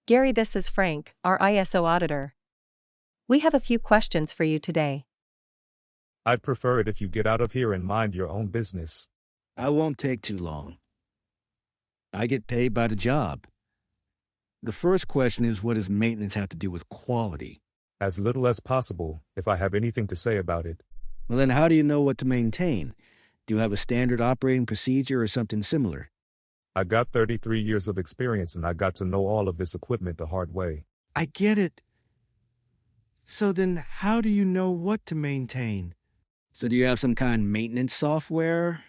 Gary, this is Frank, our ISO auditor. We have a few questions for you today. I'd prefer it if you get out of here and mind your own business. I won't take too long. I get paid by the job. The first question is, what does maintenance have to do with quality? As little as possible, if I have anything to say about it. Well, then how do you know what to maintain? Do you have a standard operating procedure or something similar? I got 33 years of experience and I got to know all of this equipment the hard way. I get it. So then how do you know what to maintain? So do you have some kind of maintenance software?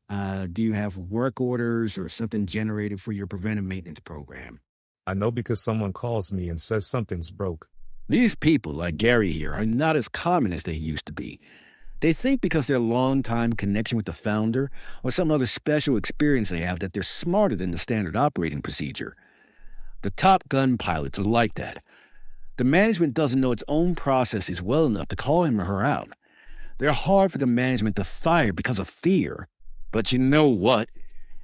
Do you have work orders or something generated for your preventive maintenance program? I know because someone calls me and says something's broke. These people, like Gary here, are not as common as they used to be. They think because their long-time connection with the founder or some other special experience they have that they're smarter than the standard operating procedure. The Top Gun pilots are like that. The management doesn't know its own processes well enough to call him or her out. They're hard for the management to fire because of fear. But you know what?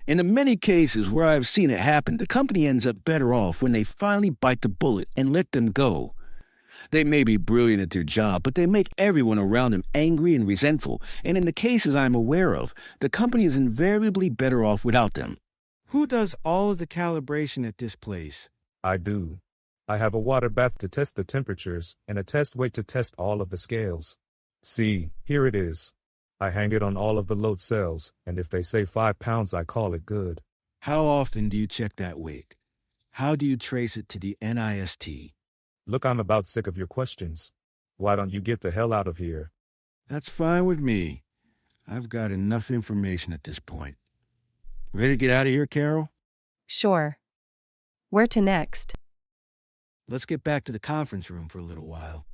In the many cases where I've seen it happen, the company ends up better off when they finally bite the bullet and let them go. They may be brilliant at their job, but they make everyone around them angry and resentful, and in the cases I'm aware of, the company is invariably better off without them. Who does all of the calibration at this place? I do. I have a water bath to test the temperatures and a test weight to test all of the scales. See, here it is. I hang it on all of the load cells, and if they say 5 pounds, I call it good. How often do you check that weight? How do you trace it to the NIST? Look, I'm about sick of your questions. Why don't you get the hell out of here? That's fine with me. I've got enough information at this point. Ready to get out of here, Carol? Sure. Where to next? Let's get back to the conference room for a little while.